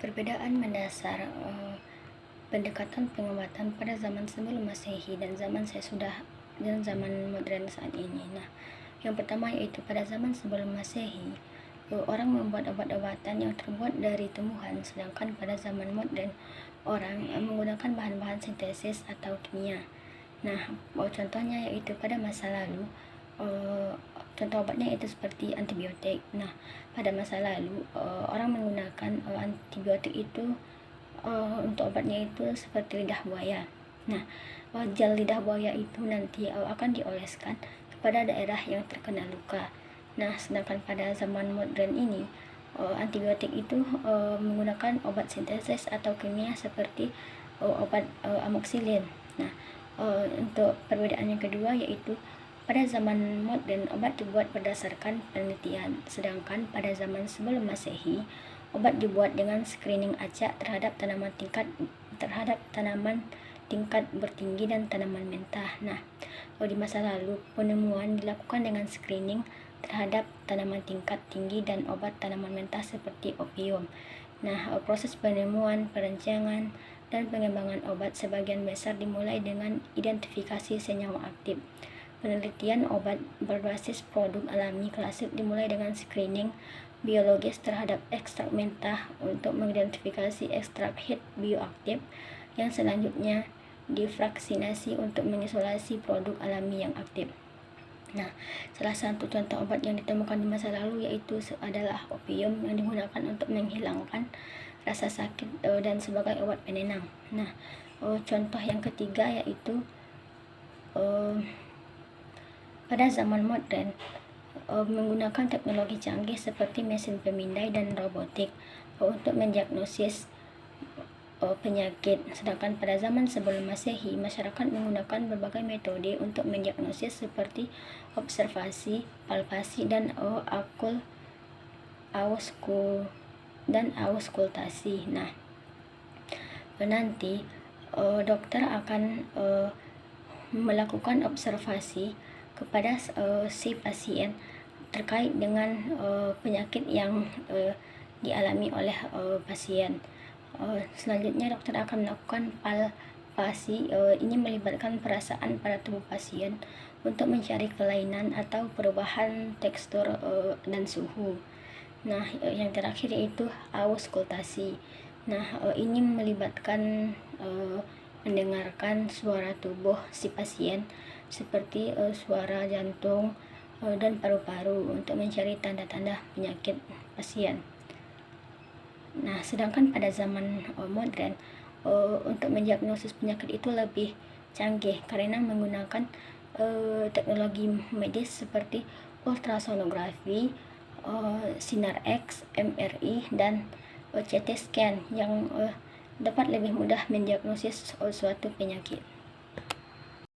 Perbedaan mendasar pendekatan pengobatan pada zaman sebelum Masehi dan zaman modern saat ini. Nah, yang pertama yaitu pada zaman sebelum Masehi, orang membuat obat-obatan yang terbuat dari tumbuhan, sedangkan pada zaman modern orang menggunakan bahan-bahan sintesis atau kimia. Nah, contohnya yaitu pada masa lalu, contoh obatnya itu seperti antibiotik. Nah, pada masa lalu orang menggunakan antibiotik itu untuk obatnya itu seperti lidah buaya. Nah, gel lidah buaya itu nanti akan dioleskan kepada daerah yang terkena luka. Nah, sedangkan pada zaman modern ini antibiotik itu menggunakan obat sintesis atau kimia seperti obat amoxicillin. Nah, untuk perbedaan yang kedua yaitu pada zaman modern obat dibuat berdasarkan penelitian, sedangkan pada zaman sebelum Masehi obat dibuat dengan screening acak terhadap tanaman tingkat bertinggi dan tanaman mentah. Nah, di masa lalu penemuan dilakukan dengan screening terhadap tanaman tingkat tinggi dan obat tanaman mentah seperti opium. Nah, proses penemuan, perancangan, dan pengembangan obat sebagian besar dimulai dengan identifikasi senyawa aktif. Penelitian obat berbasis produk alami klasik dimulai dengan screening biologis terhadap ekstrak mentah untuk mengidentifikasi ekstrak hit bioaktif yang selanjutnya difraksinasi untuk mengisolasi produk alami yang aktif. Nah, salah satu contoh obat yang ditemukan di masa lalu yaitu adalah opium yang digunakan untuk menghilangkan rasa sakit dan sebagai obat penenang. Nah, contoh yang ketiga yaitu pada zaman modern menggunakan teknologi canggih seperti mesin pemindai dan robotik untuk mendiagnosis penyakit. Sedangkan pada zaman sebelum Masehi, masyarakat menggunakan berbagai metode untuk mendiagnosis seperti observasi, palpasi, dan auskultasi. Nah, nanti dokter akan melakukan observasi kepada si pasien terkait dengan penyakit yang dialami oleh pasien. Selanjutnya dokter akan melakukan palpasi. Ini melibatkan perasaan pada tubuh pasien untuk mencari kelainan atau perubahan tekstur dan suhu. Nah, yang terakhir yaitu auskultasi. Nah, ini melibatkan mendengarkan suara tubuh si pasien seperti suara jantung dan paru-paru untuk mencari tanda-tanda penyakit pasien. Nah, sedangkan pada zaman modern untuk mendiagnosis penyakit itu lebih canggih karena menggunakan teknologi medis seperti ultrasonografi, sinar X, MRI, dan CT scan yang dapat lebih mudah mendiagnosis suatu penyakit.